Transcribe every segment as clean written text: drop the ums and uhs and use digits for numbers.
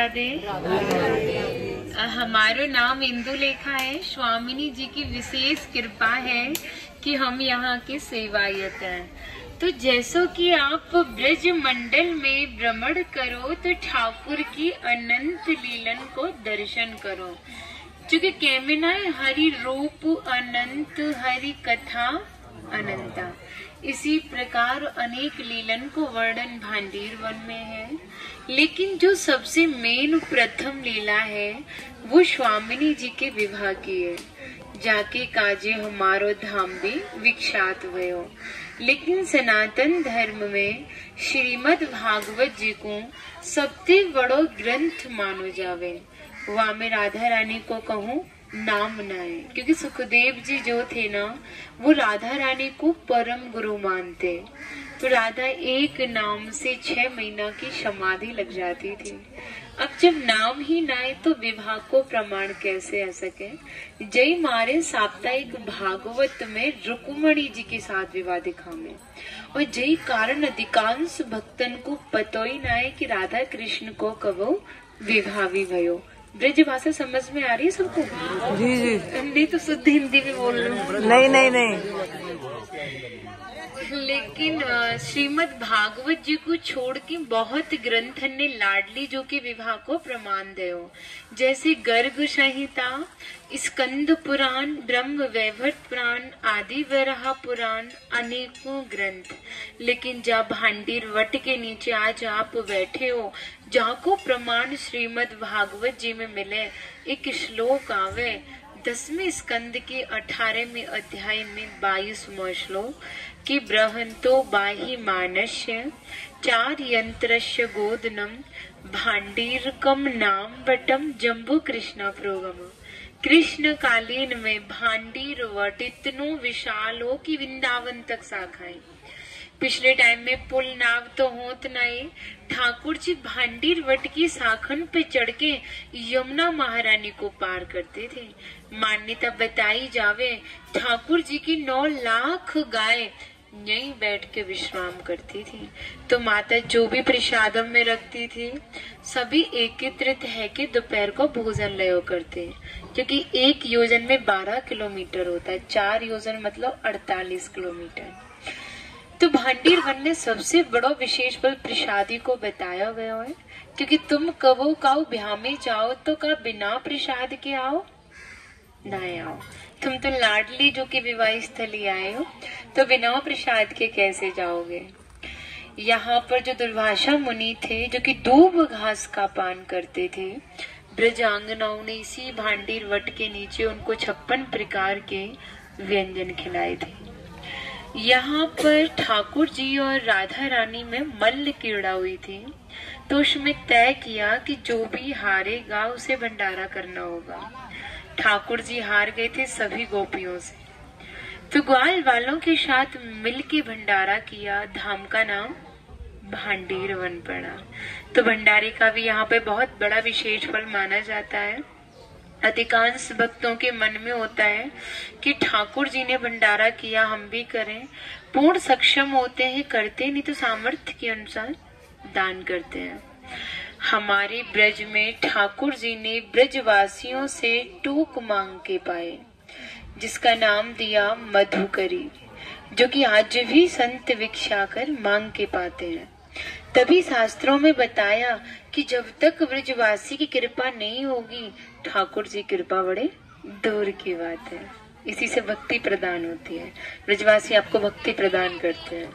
राधे। हमारो नाम इंदुलेखा है। स्वामिनी जी की विशेष कृपा है कि हम यहाँ के सेवायत हैं। तो जैसो कि आप ब्रज मंडल में भ्रमण करो तो ठाकुर की अनंत लीलन को दर्शन करो, क्योंकि कहना है हरि रूप अनंत हरि कथा अनंता। इसी प्रकार अनेक लीलन को वर्णन भांडीर वन में है, लेकिन जो सबसे मेन प्रथम लीला है वो स्वामिनी जी के विवाह की है। जाके काजे हमारो धाम भी विख्यात भयो। लेकिन सनातन धर्म में श्रीमद् भागवत जी को सबसे बड़ो ग्रंथ मानो जावे। वहाँ में राधा रानी को कहूँ नाम न है, क्योंकि सुखदेव जी जो थे ना वो राधा रानी को परम गुरु मानते। तो राधा एक नाम से 6 महीना की समाधि लग जाती थी। अब जब नाम ही ना है तो विवाह को प्रमाण कैसे आ सके। जय मारे साप्ताहिक भागवत में रुक्मणी जी के साथ विवाह दिखा में, और जय कारण अधिकांश भक्तन को पतो ही ना है कि राधा कृष्ण को कबो विवाह भी भयो। ब्रज भाषा समझ में आ रही है सबको? जी जी। हिंदी तो शुद्ध हिंदी में बोल रही हूँ। नहीं। लेकिन श्रीमद् भागवत जी को छोड़ के बहुत ग्रंथन ने लाडली जो के विवाह को प्रमाण दयो, जैसे गर्ग संहिता, स्कंद पुराण, ब्रह्म वैवर्त पुराण आदि वराह पुराण, अनेकों ग्रंथ। लेकिन जब भांडीर वट के नीचे आज आप बैठे हो, जहाँ को प्रमाण श्रीमद् भागवत जी में मिले, एक श्लोक आवे 10वें स्कंद के 18वें अध्याय में 22वां श्लोक कि ब्रहंतो बाहि मानस्य 4 यंत्रस्य गोदनम भांडीरकम नाम बटम जम्बू कृष्णा प्रोगम। कृष्ण कालीन में भांडीर वट इतनो विशाल हो कि वृंदावन तक शाखाएं। पिछले टाइम में पुल नाव तो होत नहीं, ठाकुर जी भांडीर वट की शाखन पे चढ़ के यमुना महारानी को पार करते थे। मान्यता बताई जावे ठाकुर जी की 9 लाख गाय यहीं बैठ के विश्राम करती थी। तो माता जो भी प्रसादम में रखती थी सभी एकत्रित है कि दोपहर को भोजन लयो करते, क्योंकि एक योजन में 12 किलोमीटर होता है, 4 योजन मतलब 48 किलोमीटर। तो भांडीर वन में सबसे बड़ा विशेष बल प्रसादी को बताया गया है, क्योंकि तुम कबो काओ ब्याह में जाओ तो का बिना प्रसाद के आओ ना आओ। तुम तो लाडली जो कि विवाह स्थली आए हो, तो बिना प्रसाद के कैसे जाओगे। यहाँ पर जो दुर्वासा मुनि थे जो कि दूब घास का पान करते थे, ब्रजांगनाओं ने इसी भांडीर वट के नीचे उनको 56 प्रकार के व्यंजन खिलाए थे। यहाँ पर ठाकुर जी और राधा रानी में मल्ल क्रीड़ा हुई थी, तो उसमें तय किया कि जो भी हारेगा उसे भंडारा करना होगा। ठाकुर जी हार गए थे सभी गोपियों से, तो ग्वाल वालों के साथ मिलके भंडारा किया। धाम का नाम भांडीर वन पड़ा। तो भंडारे का भी यहाँ पे बहुत बड़ा विशेष फल माना जाता है। अधिकांश भक्तों के मन में होता है कि ठाकुर जी ने भंडारा किया, हम भी करें। पूर्ण सक्षम होते हैं करते, नहीं तो सामर्थ्य के अनुसार दान करते हैं। हमारे ब्रज में ठाकुर जी ने ब्रजवासियों से टूक मांग के पाए, जिसका नाम दिया मधुकरी, जो कि आज भी संत भिक्षा कर मांग के पाते हैं। तभी शास्त्रों में बताया कि जब तक ब्रजवासी की कृपा नहीं होगी ठाकुर जी कृपा बड़े दूर की बात है। इसी से भक्ति प्रदान होती है, ब्रजवासी आपको भक्ति प्रदान करते हैं।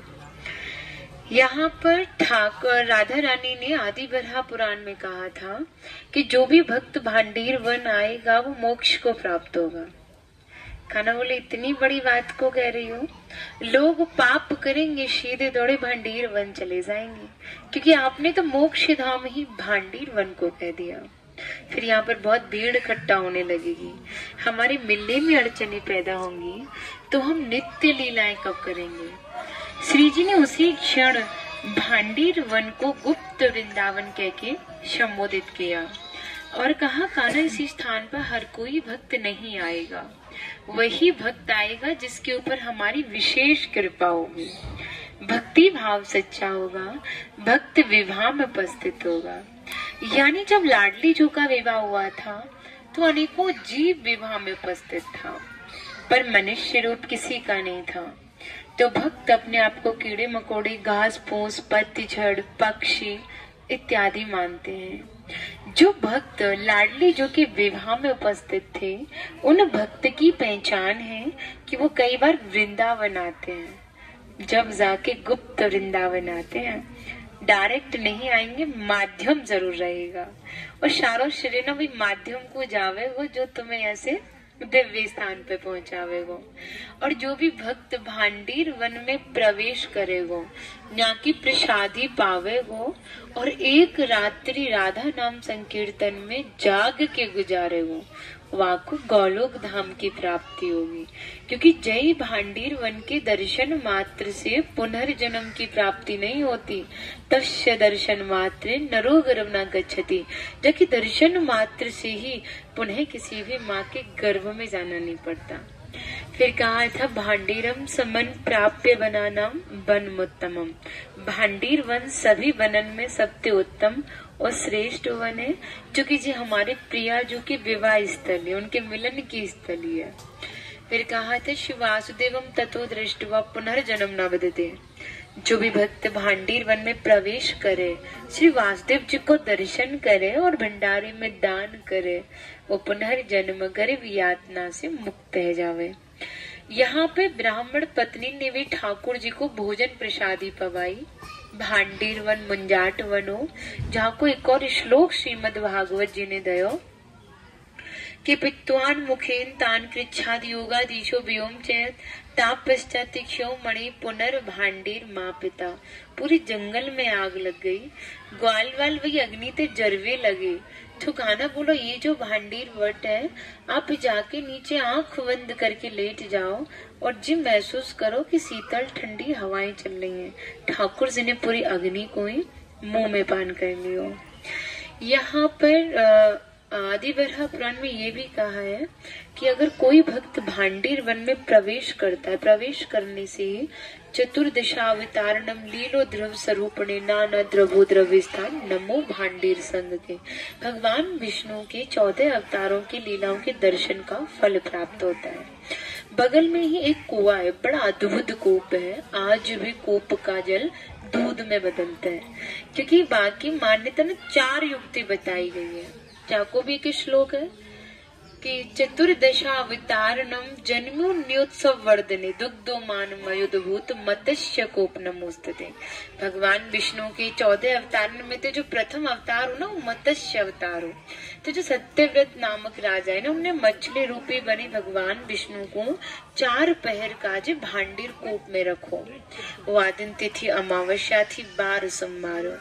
यहाँ पर ठाकुर राधा रानी ने आदि बरहा पुराण में कहा था कि जो भी भक्त भांडीर वन आएगा वो मोक्ष को प्राप्त होगा। खाना बोले इतनी बड़ी बात को कह रही हो, लोग पाप करेंगे सीधे दौड़े भांडीर वन चले जाएंगे, क्योंकि आपने तो मोक्ष धाम ही भांडीर वन को कह दिया। फिर यहाँ पर बहुत भीड़ इकट्ठा होने लगेगी, हमारे मिलने में अड़चने पैदा होंगी, तो हम नित्य लीलाएं कब करेंगे। श्री जी ने उसी क्षण भांडीर वन को गुप्त वृंदावन कह के संबोधित किया और कहा, कान्हा इसी स्थान पर हर कोई भक्त नहीं आएगा, वही भक्त आएगा जिसके ऊपर हमारी विशेष कृपा होगी, भक्ति भाव सच्चा होगा, भक्त विवाह में उपस्थित होगा। यानी जब लाडली जो का विवाह हुआ था तो अनेकों जीव विवाह में उपस्थित था, पर मनुष्य रूप किसी का नहीं था। तो भक्त अपने आप को कीड़े मकोड़े, घास फूस, पतझड़, पक्षी इत्यादि मानते हैं। जो भक्त लाडली जो के विवाह में उपस्थित थे, उन भक्त की पहचान है कि वो कई बार वृंदावन आते हैं। जब जाके गुप्त वृंदावन आते हैं, डायरेक्ट नहीं आएंगे, माध्यम जरूर रहेगा। और शारो शरीर भी माध्यम को जावे वो जो तुम्हें ऐसे दिव्य स्थान पे पहुंचावेगो। और जो भी भक्त भांडीर वन में प्रवेश करेगो, यहाँ की प्रसादी पावेगो और एक रात्रि राधा नाम संकीर्तन में जाग के गुजारेगो, वहाँ को गौलोक धाम की प्राप्ति होगी। क्योंकि जय भांडीर वन के दर्शन मात्र से पुनर्जन्म की प्राप्ति नहीं होती। तस्य दर्शन मात्र नरोगर्भ न गच्छति, जबकि दर्शन मात्र से ही पुनः किसी भी माँ के गर्भ में जाना नहीं पड़ता। फिर कहा था भांडीरम समन प्राप्य बनानाम वन मुत्तमम। भांडीर वन सभी वनन में सबसे उत्तम और श्रेष्ठ वन है, जो कि जी हमारे प्रिया जो की विवाह स्थल है, उनके मिलन की स्थली है। फिर कहा था श्री वासुदेवम ततो दृष्टवा पुनर्जन्म न बदते। जो भी भक्त भांडीर वन में प्रवेश करे, श्री वासुदेव जी को दर्शन करे और भंडारी में दान करे, वो पुनर्जन्म गरीब यातना से मुक्त हो जावे। यहाँ पे ब्राह्मण पत्नी ने भी ठाकुर जी को भोजन प्रसादी पवाई। भांडीर वन मुंजाट वनो, जहाँ को एक और श्लोक श्रीमद् भागवत जी ने दयो कि पित्वान मुखेन तान कृच्छाद योगाधीशो व्योम चयत ताप पश्चात मणि पुनर भांडीर माँ पिता। पूरी जंगल में आग लग गई, ग्वाल वाल वही अग्नि ते जरवे लगे। तो गाना बोलो ये जो भांडीर वट है, आप जाके नीचे आंख बंद करके लेट जाओ और जी महसूस करो कि शीतल ठंडी हवाएं चल रही हैं। ठाकुर जी ने पूरी अग्नि को ही मुंह में पान कर लियो। यहाँ पर आदि बरहा पुराण में ये भी कहा है कि अगर कोई भक्त भांडीर वन में प्रवेश करता है, प्रवेश करने से चतुर्दशावतारणम लीलो द्रव स्वरूपणे नाना द्रवो द्रव्य स्थान नमो भांडीर संग के। भगवान विष्णु के 14 अवतारों की लीलाओं के दर्शन का फल प्राप्त होता है। बगल में ही एक कुआं है, बड़ा अद्भुत कूप है। आज भी कूप का जल दूध में बदलता है, क्योंकि बाकी मान्यता में 4 युक्ति बताई गई है। जाको भी एक श्लोक है कि चतुर्दशावतारणम जन्मोन्योत्सव वर्धने दुग्धो मानमयुधभूत मत्स्य कोप नमोस्तुते। भगवान विष्णु के 14 अवतार में तो जो प्रथम अवतार हो ना, वो मत्स्य अवतार हो। तो जो सत्यव्रत नामक राजा है ना, उन्होंने मछली रूपी बने भगवान विष्णु को 4 पहर का जो भांडीर कूप में रखो। वो आदिन तिथि अमावस्या थी, 12 सोमवार।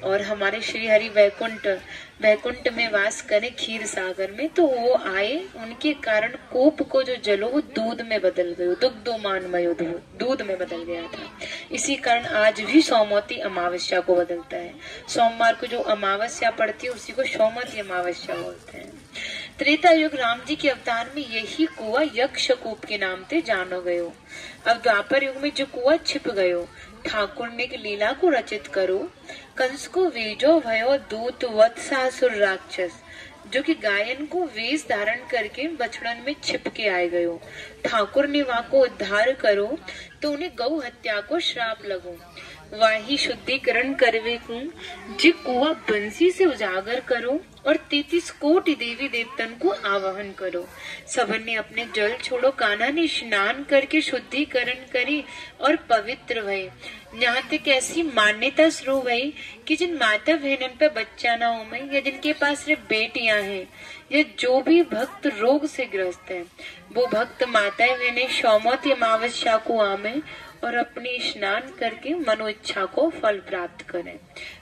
और हमारे श्री हरि वैकुंठ में वास करे क्षीर सागर में, तो वो आए, उनके कारण कूप को जो जलो वो दूध में बदल गयो, दुग्धो मानमयो दूध में बदल गया था। इसी कारण आज भी सोमवती अमावस्या को बदलता है। सोमवार को जो अमावस्या पड़ती है उसी को सोमवती अमावस्या बोलते हैं। त्रेता युग राम जी के अवतार में यही कुआं यक्ष कूप के नाम से जानो गयो। अब द्वापर युग में जो कुआं छिप गयो, ठाकुर ने लीला को रचित करो। कंस को वेजो भयो दूत वत्सासुर राक्षस, जो कि गायन को वेश धारण करके बछड़न में छिप के आए गयो। ठाकुर ने वहां को उद्धार करो तो उन्हें गौ हत्या को श्राप लगो। वाही शुद्धिकरण करवे को जी कुआ बंसी से उजागर करो और 33 कोटि देवी देवतन को आवाहन करो। सबन ने अपने जल छोड़ो, कान्हा ने स्नान करके शुद्धिकरण करी और पवित्र भये। यहाँ तक ऐसी मान्यता शुरू हुई कि जिन माता बहनन पे बच्चा ना हो या जिनके पास सिर्फ बेटियां हैं या जो भी भक्त रोग से ग्रस्त है, वो भक्त माताएं बहने सोमवती अमावस्या को आवे और अपनी स्नान करके मनो इच्छा को फल प्राप्त करें।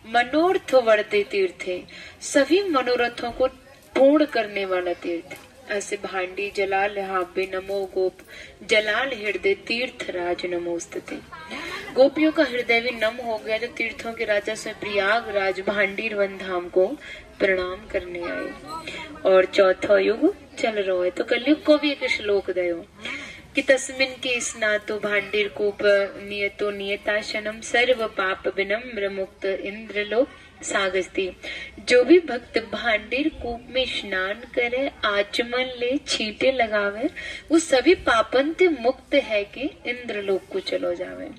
मनोर्थ वर्ते तीर्थ है, सभी मनोरथों को पूर्ण करने वाला तीर्थ। ऐसे भांडी जलाल हाबे नमो गोप, जलाल हृदय तीर्थ राज नमोस्तुते। गोपियों का हृदय भी नम हो गया जो तीर्थों के राजा से प्रयागराज भांडीर वन धाम को प्रणाम करने आए। और चौथा युग चल रहा है, तो कलयुग को भी एक श्लोक दयो कि तस्मिन के स्नातो भांडेर कूप नियतो नियताशनम सर्व पाप विनम्र मुक्त इंद्रलोक सागस्ती। जो भी भक्त भांडेर कूप में स्नान करे, आचमन ले, छींटे लगावे, वो सभी पापन से मुक्त है कि इंद्रलोक को चलो जावे।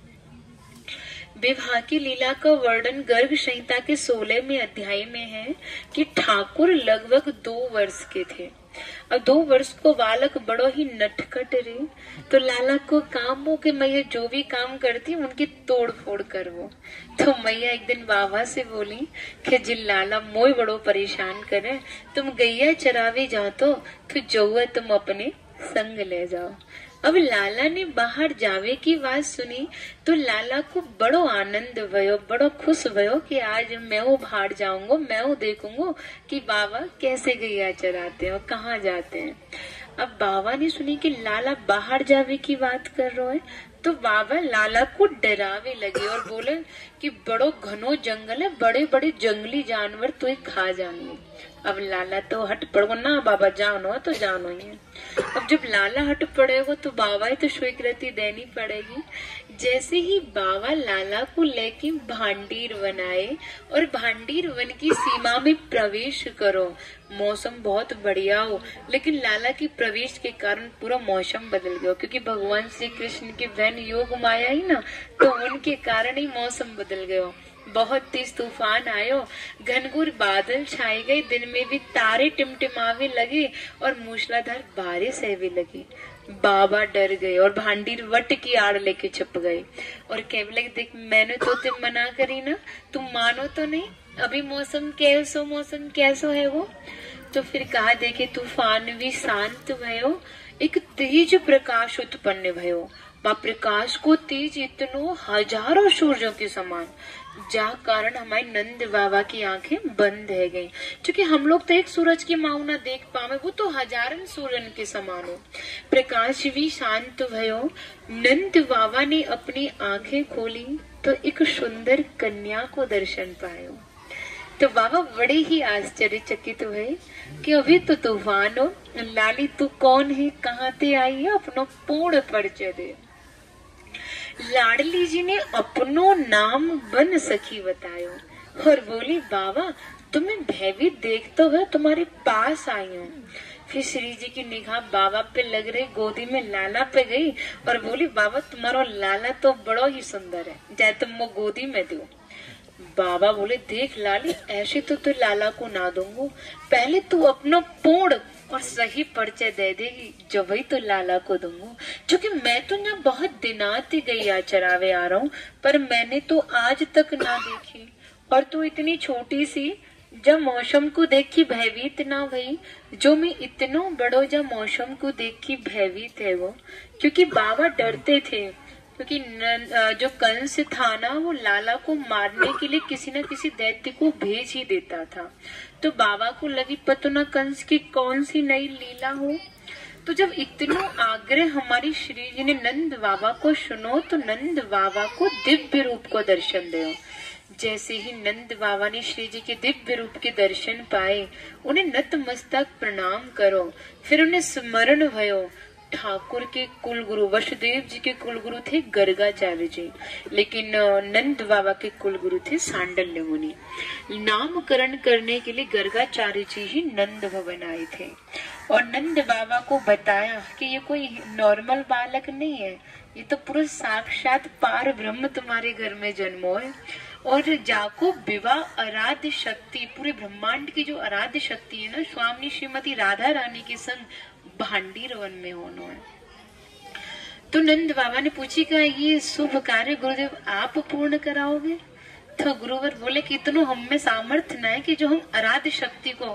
विवाह की लीला का वर्णन गर्ग संहिता के 16वें अध्याय में है कि ठाकुर लगभग 2 वर्ष के थे। अब 2 वर्ष को बालक बड़ो ही नटखट रे, तो लाला को काम हो कि मैया जो भी काम करती उनकी तोड़ फोड़ कर वो। तो मैया एक दिन बाबा से बोली कि जिन लाला मोय बड़ो परेशान करे, तुम गैया चरावे जाओ तो जो तुम अपने संग ले जाओ। अब लाला ने बाहर जावे की बात सुनी तो लाला को बड़ो आनंद भयो, बड़ो खुश भयो कि आज मैं वो बाहर जाऊंगा, मैं वो देखूंगा कि बाबा कैसे गैया चराते हैं और कहाँ जाते हैं। अब बाबा ने सुनी कि लाला बाहर जावे की बात कर रहे है, तो बाबा लाला को डरावे लगे और बोले कि बड़ो घनो जंगल है, बड़े बड़े जंगली जानवर तो खा जाएंगे। अब लाला तो हट पड़ो ना, बाबा जानो तो जानो ही है। अब जब लाला हट पड़ेगा तो बाबा ही तो स्वीकृति देनी पड़ेगी। जैसे ही बाबा लाला को लेके भांडीर वन आए और भांडीर वन की सीमा में प्रवेश करो, मौसम बहुत बढ़िया हो, लेकिन लाला की प्रवेश के कारण पूरा मौसम बदल गया, क्योंकि भगवान श्री कृष्ण की बहन योग माया ही ना, तो उनके कारण ही मौसम बदल गया। बहुत तेज तूफान आयो, घनघोर बादल छाए गए, दिन में भी तारे टिमटिमावे लगे और मूसलाधार बारिश भी लगी। बाबा डर गए और भांडीर वट की आड़ लेके छुप गए और कहने लगे, देख मैंने तो तुम मना करी ना, तुम मानो तो नहीं, अभी मौसम कैसो है वो। तो फिर कहा, देखे तूफान भी शांत भयो, एक तेज प्रकाश उत्पन्न भयो। प्रकाश को तेज इतनो हजारों सूर्यों के समान, जा कारण हमारे नंद बाबा की आंखें बंद है गई, क्योंकि हम लोग तो एक सूरज की माउना देख पावे, वो तो हजारन सूरन के समान हो। प्रकाश भी शांत भयो, नंद बाबा ने अपनी आंखें खोली तो एक सुंदर कन्या को दर्शन पायो। तो बाबा बड़े ही आश्चर्यचकित हुए कि अभी तो तूफान हो, लाली तू कौन है, कहाँ ते आई है, अपनो पूर्ण परिचय दे। लाडली जी ने अपनो नाम बन सखी बतायो और बोली, बाबा तुम्हें भयभीत देखते हुए तुम्हारे पास आई हूँ। फिर श्री जी की निगाह बाबा पे लग रही, गोदी में लाला पे गई और बोली, बाबा तुम्हारा लाला तो बड़ा ही सुंदर है, चाहे तुम वो गोदी में दो। बाबा बोले, देख लाली, ऐसे तो लाला को ना दूंगा, पहले तू अपना पूर्ण और सही परिचय दे देगी, जब वही तो लाला को दूंगा। क्योंकि मैं तो ना बहुत दिनात गैया चरावे आ रहा हूँ, पर मैंने तो आज तक ना देखी, और तू इतनी छोटी सी, जब मौसम को देख के भयभीत ना भई, जो मैं इतनो बड़ो जब मौसम को देख के भयभीत है वो। क्योंकि बाबा डरते थे, क्योंकि जो कंस था ना, वो लाला को मारने के लिए किसी न किसी दैत्य को भेज ही देता था। तो बाबा को लगी पता न कंस की कौन सी नई लीला हो। तो जब इतना आग्रह हमारी श्री जी ने नंद बाबा को सुनो, तो नंद बाबा को दिव्य रूप को दर्शन दो। जैसे ही नंद बाबा ने श्री जी के दिव्य रूप के दर्शन पाए, उन्हें नतमस्तक प्रणाम करो। फिर उन्हें स्मरण भयो, ठाकुर के कुलगुरु वसुदेव जी के कुलगुरु थे गर्गाचार्य जी, लेकिन नंद बाबा के कुलगुरु थे सांडल्य मुनि। नामकरण करने के लिए गर्गाचार्य जी ही नंद भवन आए थे और नंद बाबा को बताया कि ये कोई नॉर्मल बालक नहीं है, ये तो पूरा साक्षात पार ब्रह्म तुम्हारे घर में जन्मो है। और जाको विवाह आराध्य शक्ति, पूरे ब्रह्मांड की जो आराध्य शक्ति है ना, स्वामी श्रीमती राधा रानी के संग भांडीर वन में होना है। तो नंद बाबा ने पूछी कि ये शुभ कार्य गुरुदेव आप पूर्ण कराओगे? तो गुरुवर बोले कि इतना हम में सामर्थ्य न है कि जो हम आराध्य शक्ति को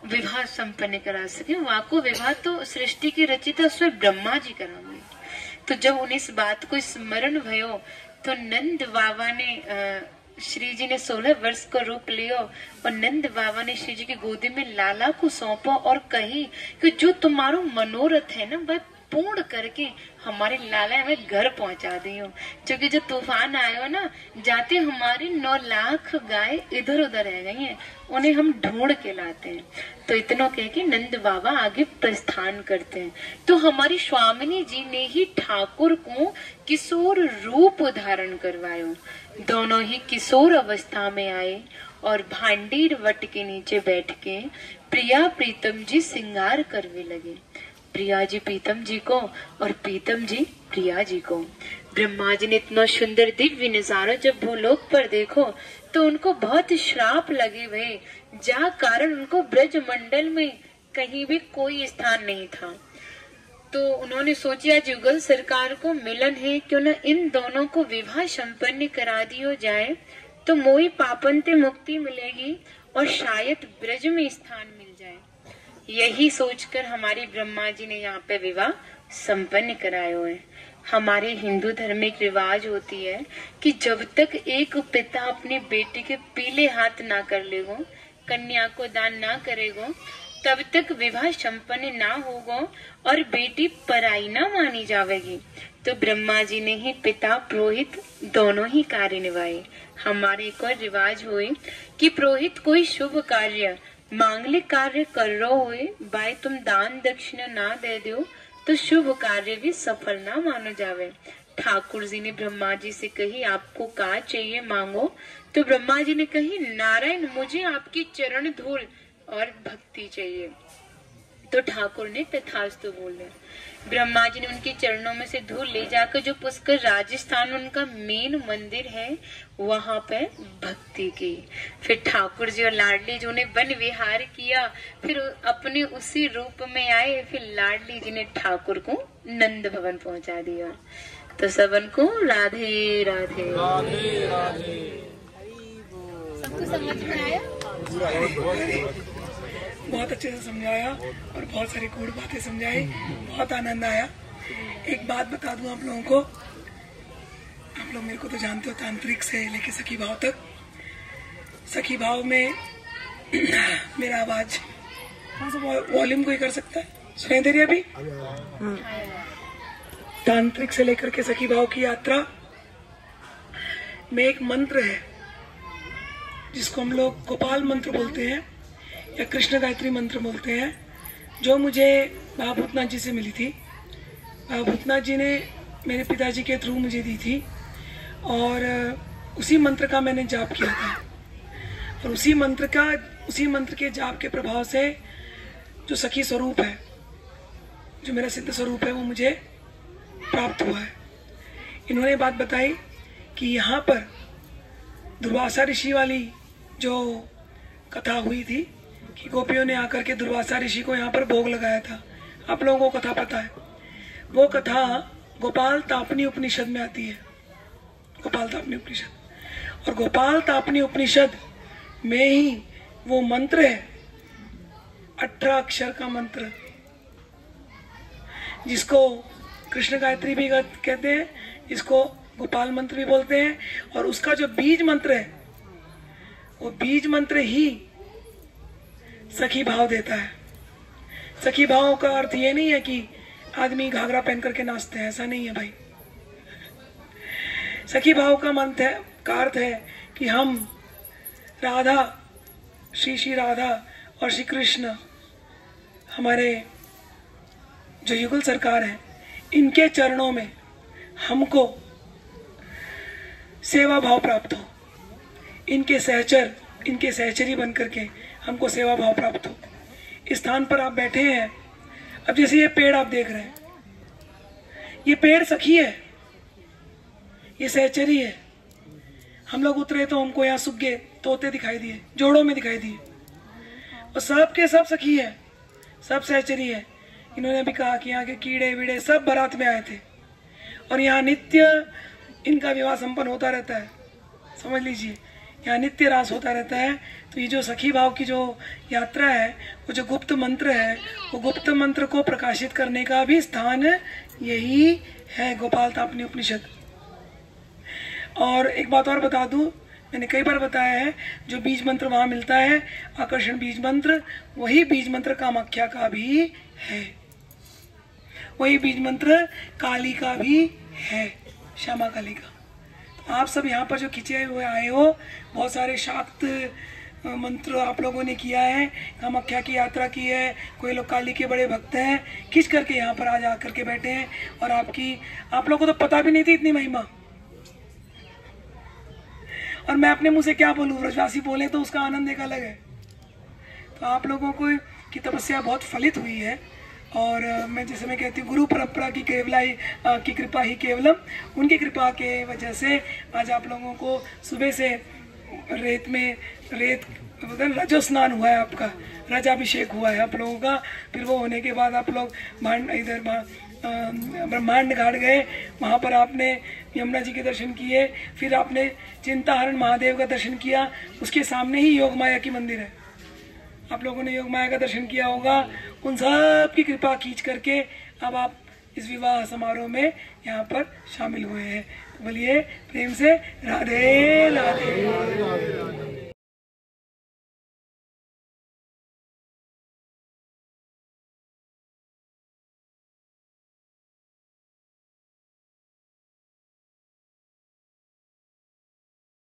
विवाह संपन्न करा सके। वहां को विवाह तो सृष्टि की रचिता स्वयं ब्रह्मा जी कराएंगे। तो जब उन्हें इस बात को स्मरण भयो, तो नंद बाबा ने श्री जी ने 16 वर्ष का रूप लियो और नंद बाबा ने श्री जी की गोदी में लाला को सौंपा और कही कि जो तुम्हारो मनोरथ है ना, वह पूर्ण करके हमारे लाला हमें घर पहुंचा दियो। क्योंकि जो तूफान आयो ना, जाते हमारी 9 लाख गाय इधर उधर रह गई हैं, उन्हें हम ढूंढ के लाते हैं। तो इतना कह के नंद बाबा आगे प्रस्थान करते हैं। तो हमारी स्वामिनी जी ने ही ठाकुर को किशोर रूप धारण करवायो। दोनों ही किशोर अवस्था में आए और भांडीर वट के नीचे बैठ के प्रिया प्रीतम जी श्रृंगार करने लगे। प्रिया जी प्रीतम जी को और प्रीतम जी प्रिया जी को। ब्रह्मा जी ने इतना सुंदर दिव्य नजारा जब भूलोक पर देखो तो उनको बहुत श्राप लगे भाई, जा कारण उनको ब्रज मंडल में कहीं भी कोई स्थान नहीं था। तो उन्होंने सोचा जुगल सरकार को मिलन है, क्यों न इन दोनों को विवाह संपन्न करा दियो जाए, तो मोई पापन से मुक्ति मिलेगी और शायद ब्रज में स्थान मिल जाए। यही सोचकर हमारे ब्रह्मा जी ने यहाँ पे विवाह संपन्न कराए हुए। हमारे हिंदू धर्म में एक रिवाज होती है कि जब तक एक पिता अपने बेटे के पीले हाथ ना कर लेगो, कन्या को दान ना करेगो, तब तक विवाह संपन्न ना होगा और बेटी पराई ना मानी जाएगी। तो ब्रह्मा जी ने ही पिता पुरोहित दोनों ही कार्य निभाए। हमारे एक और रिवाज हुए कि पुरोहित कोई शुभ कार्य मांगलिक कार्य कर रहे हुए भाई तुम दान दक्षिणा ना दे दो तो शुभ कार्य भी सफल ना मानो जावे। ठाकुर जी ने ब्रह्मा जी से कही आपको क्या चाहिए मांगो। तो ब्रह्मा जी ने कही नारायण मुझे आपकी चरण धूल और भक्ति चाहिए। तो ठाकुर ने तथास्तु बोले। ब्रह्मा जी ने उनके चरणों में से धूल ले जाकर जो पुष्कर राजस्थान उनका मेन मंदिर है वहां पे भक्ति की। फिर ठाकुर जी और लाडली जी ने वन विहार किया, फिर अपने उसी रूप में आए। फिर लाडली जी ने ठाकुर को नंद भवन पहुंचा दिया। तो सबन को राधे राधे राधे राधे। सबको समझ में आया? बहुत अच्छे से समझाया और बहुत सारी गूढ़ बातें समझाई, बहुत आनंद आया। एक बात बता दूं आप लोगों को, आप लोग मेरे को तो जानते हो तांत्रिक से लेके सखी भाव तक। सखी भाव में मेरा आवाज वॉल्यूम कोई कर सकता है? सुनाई दे रही अभी? तांत्रिक से लेकर के सखी भाव की यात्रा में एक मंत्र है जिसको हम लोग गोपाल मंत्र बोलते हैं या कृष्ण गायत्री मंत्र बोलते हैं, जो मुझे बाबा भूतनाथ जी से मिली थी। बाबा भूतनाथ जी ने मेरे पिताजी के थ्रू मुझे दी थी और उसी मंत्र का मैंने जाप किया था। और उसी मंत्र के जाप के प्रभाव से जो सखी स्वरूप है, जो मेरा सिद्ध स्वरूप है, वो मुझे प्राप्त हुआ है। इन्होंने बात बताई कि यहाँ पर दुर्वासा ऋषि वाली जो कथा हुई थी कि गोपियों ने आकर के दुर्वासा ऋषि को यहाँ पर भोग लगाया था, आप लोगों को कथा पता है। वो कथा गोपाल तापनी उपनिषद में आती है, गोपाल तापनी उपनिषद। और गोपाल तापनी उपनिषद में ही वो मंत्र है, 18 अक्षर का मंत्र, जिसको कृष्ण गायत्री भी कहते हैं, इसको गोपाल मंत्र भी बोलते हैं। और उसका जो बीज मंत्र है, वो बीज मंत्र ही सखी भाव देता है। सखी भाव का अर्थ ये नहीं है कि आदमी घाघरा पहन करके नाचते हैं, ऐसा नहीं है भाई। सखी भाव का अर्थ है कि हम राधा, श्री राधा और श्री कृष्ण, हमारे जो युगल सरकार है, इनके चरणों में हमको सेवा भाव प्राप्त हो, इनके सहचरी बन करके हमको सेवा भाव प्राप्त हो। इस स्थान पर आप बैठे हैं, अब जैसे ये पेड़ आप देख रहे हैं, ये पेड़ सखी है, ये सहचरी है। हम लोग उतरे तो हमको यहाँ सुग्गे तोते दिखाई दिए, जोड़ों में दिखाई दिए, और सब के सब सखी है, सब सहचरी है। इन्होंने अभी कहा कि यहाँ के कीड़े वीड़े सब बारात में आए थे और यहाँ नित्य इनका विवाह संपन्न होता रहता है। समझ लीजिए, यहाँ नित्य रास होता रहता है। तो ये जो सखी भाव की जो यात्रा है, वो जो गुप्त मंत्र है, वो गुप्त मंत्र को प्रकाशित करने का भी स्थान यही है, गोपाल तापनी उपनिषद। और एक बात और बता दूं, मैंने कई बार बताया है, जो बीज मंत्र वहां मिलता है, आकर्षण बीज मंत्र, वही बीज मंत्र कामाख्या का भी है। वही बीज मंत्र काली का भी है, श्यामा काली का। तो आप सब यहाँ पर जो खिंचे हुए आए हो, बहुत सारे शाक्त मंत्र आप लोगों ने किया है, कामाख्या की यात्रा की है, कोई लोग काली के बड़े भक्त हैं, खिंच करके यहाँ पर आज आकर के बैठे हैं। और आप लोगों को तो पता भी नहीं थी इतनी महिमा, और मैं अपने मुंह से क्या बोलूं, ब्रजवासी बोले तो उसका आनंद एक अलग है। तो आप लोगों को की तपस्या बहुत फलित हुई है। और मैं जैसे मैं कहती हूँ, गुरु परंपरा की केवलाई की कृपा ही केवलम, उनकी कृपा के वजह से आज आप लोगों को सुबह से रेत रजो स्नान हुआ है, आपका रजाभिषेक हुआ है आप लोगों का। फिर वो होने के बाद आप लोग इधर ब्रह्मांड घाट गए, वहाँ पर आपने यमुना जी के दर्शन किए, फिर आपने चिंताहरण महादेव का दर्शन किया, उसके सामने ही योग माया की मंदिर है, आप लोगों ने योग माया का दर्शन किया होगा। उन सब की कृपा खींच करके अब आप इस विवाह समारोह में यहाँ पर शामिल हुए हैं। तो बोलिए प्रेम से राधे राधे।